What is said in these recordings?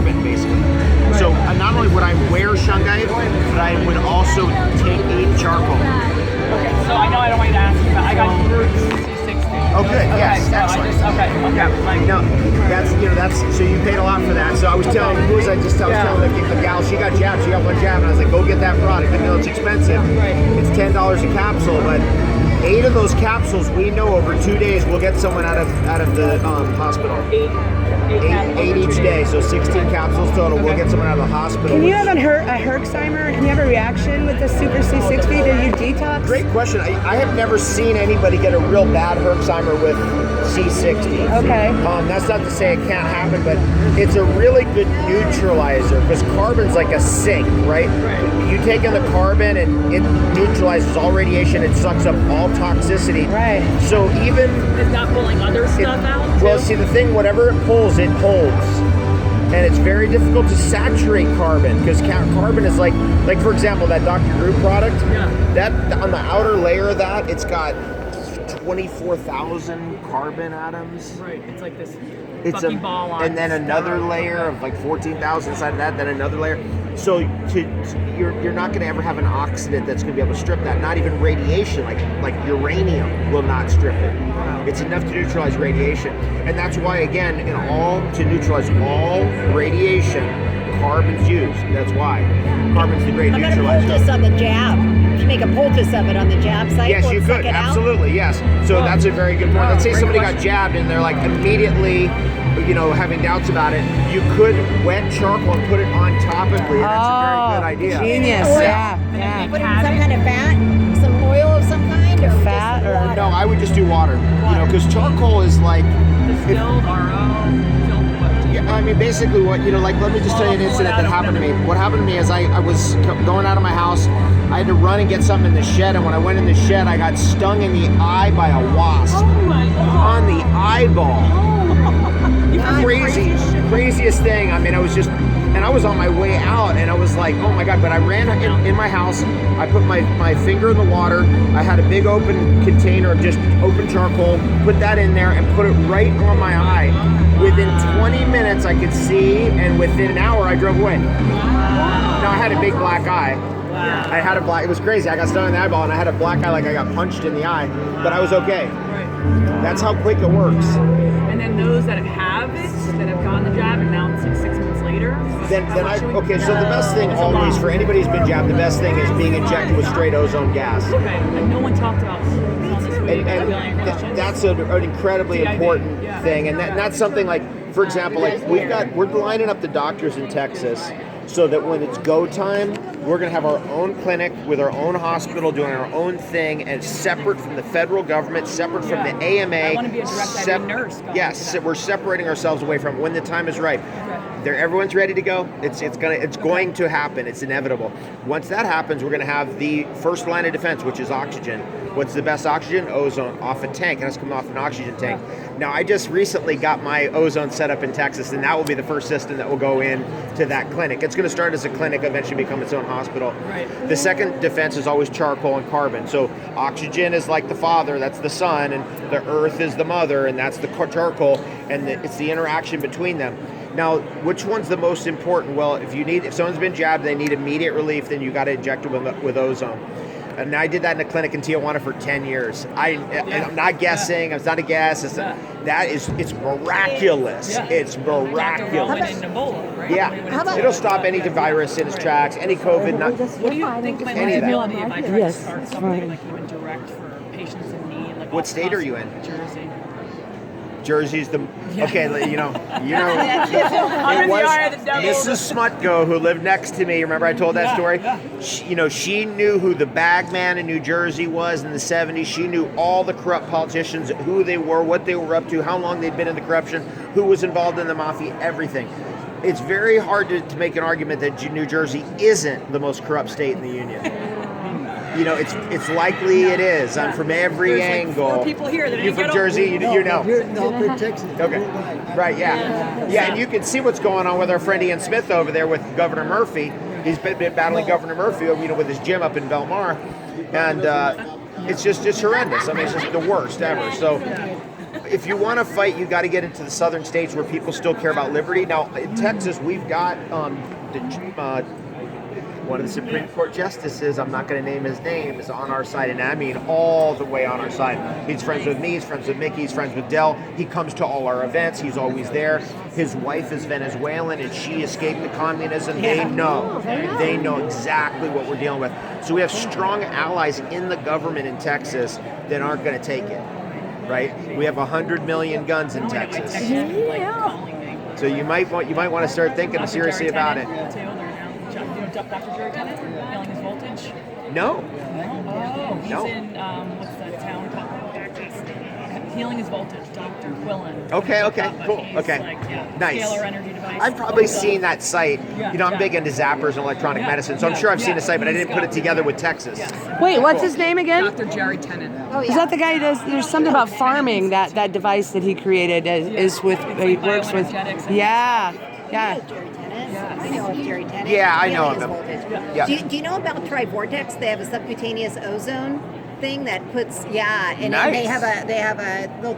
carbon, basically. So not only would I wear shungite, but I would also eat charcoal. Okay, so I know I don't want you to ask you, but I got C60. Oh, good. Yes, so excellent. Like, no, that's so you paid a lot for that. So I was telling, who was I just telling? I was telling the gal, she got jabbed, she got one jab, and I was like, go get that product. I know it's expensive. It's $10 a capsule, but 8 of those capsules, we know over 2 days we'll get someone out of the hospital. 8 each day, so 16 capsules total. We'll get someone out of the hospital. Can you have a Herxheimer? Can you have a reaction with the Super C60? Did you detox? Great question. I have never seen anybody get a real bad Herxheimer with C60. Okay. That's not to say it can't happen, but it's a really good neutralizer because carbon's like a sink, right? You take in the carbon and it neutralizes all radiation. It sucks up all toxicity. Right. So even it's not pulling other stuff out. Well, see, the thing, whatever it pulls, it holds. And it's very difficult to saturate carbon because carbon is like for example, that Dr. Drew product. That on the outer layer of that, it's got 24,000 carbon atoms. Right. It's like this. It's a ball on, and then another layer of like 14,000 inside of that, then another layer. So you're not going to ever have an oxidant that's going to be able to strip that. Not even radiation, like uranium, will not strip it. It's enough to neutralize radiation, and that's why again, to neutralize all radiation, carbon's used. That's why carbon's the great neutralizer. I'm going to poultice on the jab. If you make a poultice of it on the jab site, yes, you could absolutely. Yes. So that's a very good point. Let's say somebody got jabbed and they're like immediately, having doubts about it. You could wet charcoal and put it on topically. And that's a very good idea. Genius. Yeah. Put in some kind of fat, some oil of some kind, or fat, or water? No, I would just do water. Because charcoal is like distilled RO. Yeah, I mean, basically what, let me just tell you an incident that happened to me. What happened to me is I was going out of my house. I had to run and get something in the shed, and when I went in the shed, I got stung in the eye by a wasp. Oh my God. On the eyeball. Craziest thing. I mean, I was on my way out, and I was like, oh my God, but I ran in my house. I put my finger in the water. I had a big open container of just open charcoal, put that in there, and put it right on my eye. Within 20 minutes, I could see, and within an hour, I drove away. Now, I had a big black eye. Wow. It was crazy. I got stung in the eyeball, and I had a black eye like I got punched in the eye, but I was okay. Right. That's how quick it works. And then those that have it, that have gotten the jab, and now it's like 6 months later. So the best thing always, for anybody who's been jabbed, the best thing is being injected with straight ozone gas. Okay, and no one talked about on this week. And that's an incredibly important thing. And that's something like, for example, like we're lining up the doctors in Texas so that when it's go time, we're going to have our own clinic with our own hospital doing our own thing, and separate from the federal government, separate from the AMA. I want to be a direct IV nurse. Yes, we're separating ourselves away from it when the time is right. Everyone's ready to go. It's going to happen. It's inevitable. Once that happens, we're going to have the first line of defense, which is oxygen. What's the best oxygen? Ozone off a tank. It has to come off an oxygen tank. Now, I just recently got my ozone set up in Texas, and that will be the first system that will go in to that clinic. It's going to start as a clinic, eventually become its own hospital. Right. The second defense is always charcoal and carbon. So oxygen is like the father, that's the son, and the earth is the mother, and that's the charcoal, and it's the interaction between them. Now, which one's the most important? Well, if someone's been jabbed, they need immediate relief, then you got to inject them with ozone. And I did that in a clinic in Tijuana for 10 years. I'm not guessing. It's not a guess. It's miraculous. It's miraculous. Yeah. It'll stop any virus in its tracks, any COVID. What do you think might be ability if I try to start something like even direct for patients in need? Like what state are you in? Jersey. Jersey's the okay. It was Mrs. Smutko who lived next to me. Remember I told that story? Yeah. She knew who the bag man in New Jersey was in the 70s. She knew all the corrupt politicians, who they were, what they were up to, how long they'd been in the corruption, who was involved in the mafia, everything. It's very hard to make an argument that New Jersey isn't the most corrupt state in the union. It's likely it is. I'm from every angle. Like 4 people here that you from Jersey? You know. No, from Texas. Okay. Right. Yeah. And you can see what's going on with our friend Ian Smith over there with Governor Murphy. He's been battling Governor Murphy, with his gym up in Belmar, and it's horrendous. I mean, it's just the worst ever. So. if you want to fight, you got to get into the southern states where people still care about liberty. Now, in Texas, we've got one of the Supreme Court justices, I'm not going to name his name, is on our side, and I mean all the way on our side. He's friends with me, he's friends with Mickey, he's friends with Dell. He comes to all our events, he's always there. His wife is Venezuelan, and she escaped the communism. They know exactly what we're dealing with. So we have strong allies in the government in Texas that aren't going to take it, right? We have 100 million guns in Texas. So you might want to start thinking seriously about it. Dr. Jerry Tennant, Healing His Voltage? No. Oh, he's in, what's that town called? Healing His Voltage, Dr. Quillen. Okay, cool. Okay. Nice. Scalar energy device. I've probably seen that site. I'm big into zappers and electronic medicine, so I'm sure I've seen the site, but I didn't put it together with Texas. Wait, what's his name again? Dr. Jerry Tennant. Oh, yeah. Is that the guy who does, there's something about farming, that device that he created is with, he works with, yeah. I know of Jerry Tennant. Yeah, I know of him. Yeah. Do you know about Trivortex? They have a subcutaneous ozone thing that puts, and nice. they have a little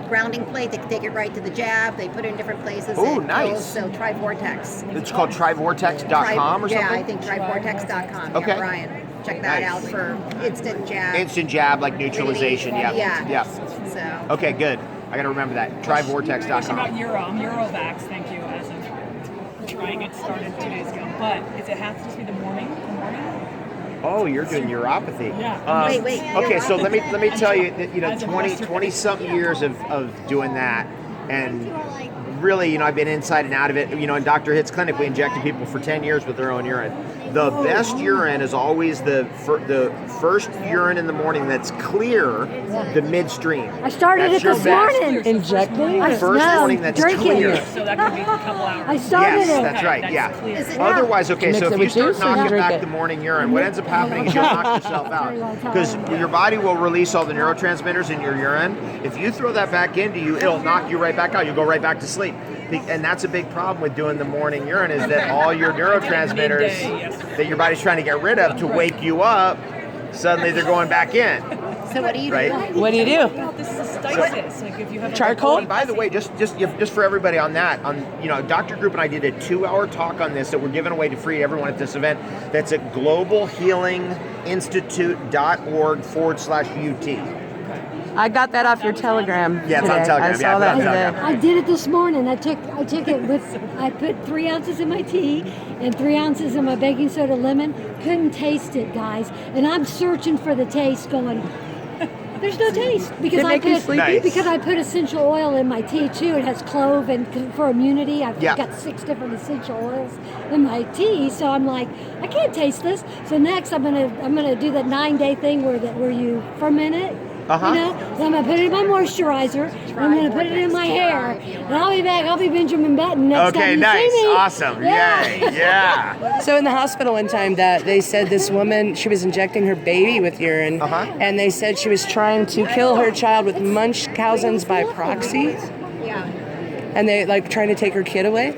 grounding plate. They can take it right to the jab. They put it in different places. Oh, nice. So Trivortex. It's called trivortex.com or something? Yeah, I think trivortex.com. Okay. Yeah, Brian, check that out for instant jab. Instant jab, like neutralization. Yeah. So. Okay, good. I got to remember that. Trivortex.com. Question about I'm Eurovax, thank you, as of trying it started 2 days ago. But does it have to just be the morning? Oh, you're doing neuropathy. Yeah. Wait. Okay, so let me tell you that 20 something years of doing that, and really, I've been inside and out of it. In Dr. Hitt's clinic, we injected people for 10 years with their own urine. The best urine is always the first urine in the morning that's clear, the midstream. I started That's it this morning. Injecting? First morning that's clear. So that could be a couple hours. I started Yes, it. that's right. Clear. Otherwise, okay. Mix So it if you with start juice or knocking drink back it? the morning urine, what ends up happening is you'll knock yourself out because your body will release all the neurotransmitters in your urine. If you throw that back into you, it'll knock you right back out. You'll go right back to sleep. And that's a big problem with doing the morning urine is that all your neurotransmitters that your body's trying to get rid of to wake you up, suddenly they're going back in. So what do you do? What do you do? This is cystitis. Like if you have Charcoal? Oh, and by the way, just for everybody on that, Dr. Group and I did a 2-hour talk on this that we're giving away to free everyone at this event. That's at globalhealinginstitute.org/UT. I got that off your Telegram. Yeah, it's on today. Telegram. I saw Yeah, that it's on today. Telegram. I did it this morning. I took it with, I put 3 ounces in my tea and 3 ounces in my baking soda lemon. Couldn't taste it, guys. And I'm searching for the taste going, there's no taste. Because Did it make you sleepy? Nice. because I put essential oil in my tea too. It has clove and for immunity. I've got 6 different essential oils in my tea. So I'm like, I can't taste this. So next I'm gonna do that 9-day thing where you ferment it. Uh-huh. Then I'm gonna put it in my moisturizer. I'm gonna put it in my hair, and I'll be back. I'll be Benjamin Button next time Okay, you nice, see me. awesome, Yeah. yay, yeah. So in the hospital one time that they said this woman, she was injecting her baby with urine, and they said she was trying to kill her child with Munchausen's by proxy, and they trying to take her kid away.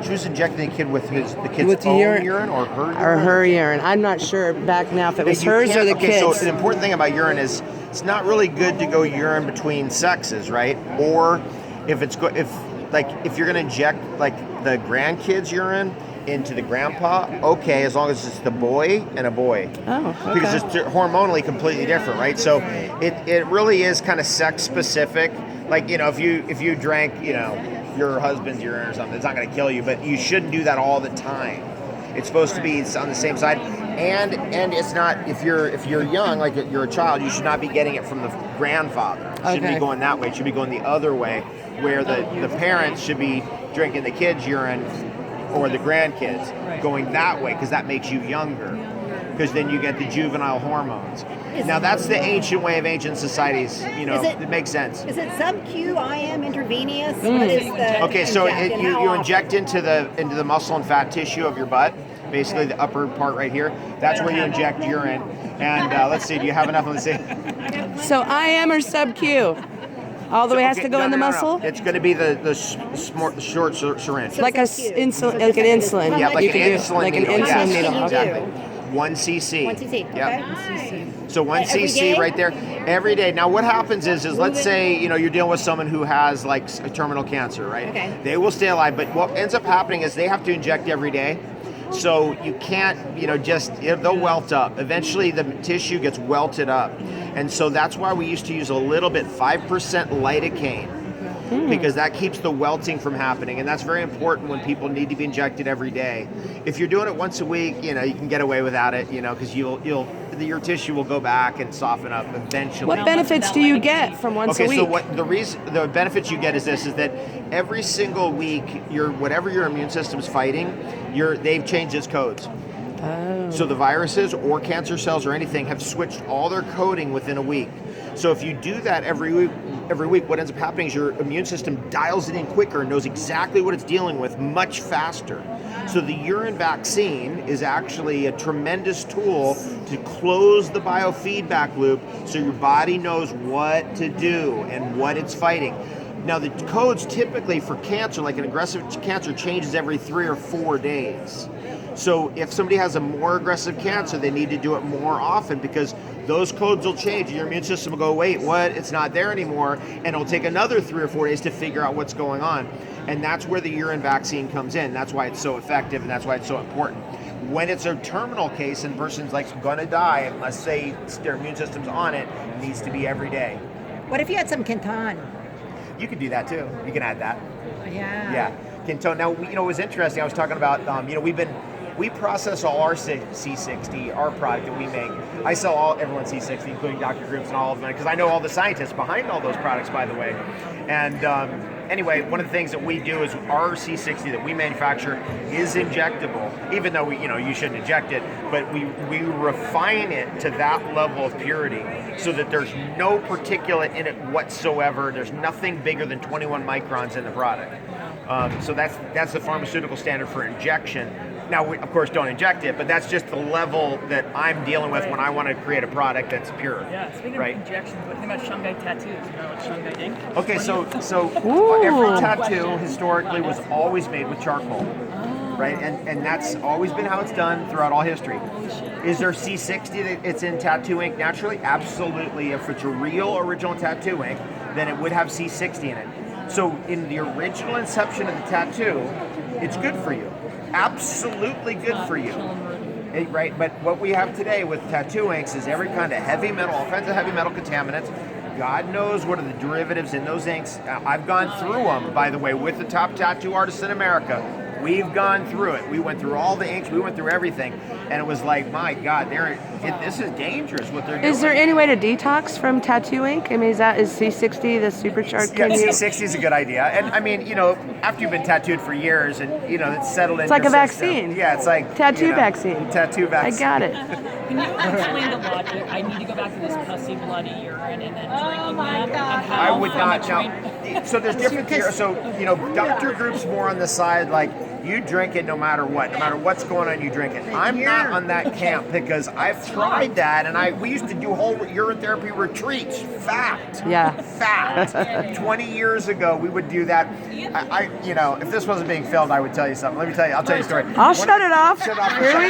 She was injecting the kid with the kid's With the own urine. urine or her urine? Or her urine. I'm not sure back now if it was You hers or can't- the okay, kid's. so the important thing about urine is it's not really good to go urine between sexes, right? Or if you're gonna inject the grandkid's urine into the grandpa, okay, as long as it's the boy and a boy. Oh, okay. Because it's hormonally completely different, right? So it really is kind of sex specific. If you drank, your husband's urine or something, it's not going to kill you, but you shouldn't do that all the time. It's supposed to be on the same side, and it's not if you're young, like you're a child, you should not be getting it from the grandfather. It shouldn't be going that way. It should be going the other way, where the parents should be drinking the kid's urine or the grandkids going that way, because that makes you younger, because then you get the juvenile hormones. Now that's the ancient way of ancient societies. It makes sense. Is it sub-Q, IM, intravenous? What is the Okay, so inject and you how inject into the muscle and fat tissue of your butt, basically the upper part right here. That's where you inject urine. And let's see, do you have enough? Let's see. So IM or sub-Q? All the way has to go in the muscle? It's going to be the short syringe. Like an insulin. Yeah, like You an can do- insulin like an needle. insulin Yes, needle. Okay. exactly. 1 cc. 1 cc. Yep. Okay. So 1 Every cc day? right there every day. Now what happens is let's say you're dealing with someone who has like a terminal cancer, right? Okay. They will stay alive, but what ends up happening is they have to inject every day. So you can't, they'll welt up. Eventually the tissue gets welted up. And so that's why we used to use a little bit, 5% lidocaine. Because that keeps the welting from happening, and that's very important when people need to be injected every day. If you're doing it once a week, you can get away without it, because your tissue will go back and soften up eventually. What benefits do you get from once a week? Okay, so the benefits you get is that every single week, whatever your immune system's fighting, they've changed its codes. Oh. So the viruses or cancer cells or anything have switched all their coding within a week. So if you do that every week, what ends up happening is your immune system dials it in quicker and knows exactly what it's dealing with much faster. So the urine vaccine is actually a tremendous tool to close the biofeedback loop so your body knows what to do and what it's fighting. Now the codes typically for cancer, like an aggressive cancer, changes every 3 or 4 days. So if somebody has a more aggressive cancer, they need to do it more often because those codes will change. Your immune system will go, wait, what? It's not there anymore. And it'll take another 3 or 4 days to figure out what's going on. And that's where the urine vaccine comes in. That's why it's so effective and that's why it's so important. When it's a terminal case and the person's gonna die, unless say their immune system's on it, it needs to be every day. What if you had some Kenton? You could do that too. You can add that. Yeah. Yeah. Kenton. Now, it was interesting. I was talking about, we process all our C60, our product that we make. I sell everyone's C60, including Dr. Groups and all of them, because I know all the scientists behind all those products, by the way. And anyway, one of the things that we do is our C60 that we manufacture is injectable, even though you shouldn't inject it, but we refine it to that level of purity so that there's no particulate in it whatsoever. There's nothing bigger than 21 microns in the product. So that's the pharmaceutical standard for injection. Now, we, of course, don't inject it, but that's just the level that I'm dealing with when I want to create a product that's pure. Yeah, speaking of injections, what do you think about Shanghai tattoos? You know what Shanghai ink? Okay, so every tattoo historically was always made with charcoal, right? And that's always been how it's done throughout all history. Is there C60 that it's in tattoo ink naturally? Absolutely. If it's a real original tattoo ink, then it would have C60 in it. So in the original inception of the tattoo, it's good for you. Absolutely good for you. Right? But what we have today with tattoo inks is every kind of heavy metal, all kinds of heavy metal contaminants. God knows what are the derivatives in those inks. I've gone through them, by the way, with the top tattoo artists in America. We've gone through it. We went through all the inks. We went through everything. And it was like, my God, this is dangerous what they're doing. Is there any way to detox from tattoo ink? I mean, is C60 the supercharged? Yeah, C60 is a good idea. And I mean, after you've been tattooed for years and, it's settled in It's like your a system. vaccine. Yeah, it's like... Tattoo vaccine. Tattoo vaccine. I got it. Can you explain the logic? I need to go back to this pussy bloody urine and then drinking them. And how I would not know. So there's different theories. So, Dr. Group's more on the side, like, you drink it no matter what. No matter what's going on, you drink it. I'm not on that camp because I've tried that, and we used to do whole urine therapy retreats. Fact. Yeah. Fact. 20 years ago, we would do that. If this wasn't being filmed, I would tell you something. Let me tell you. I'll tell you a story. I'll shut it off. Shut off. Here we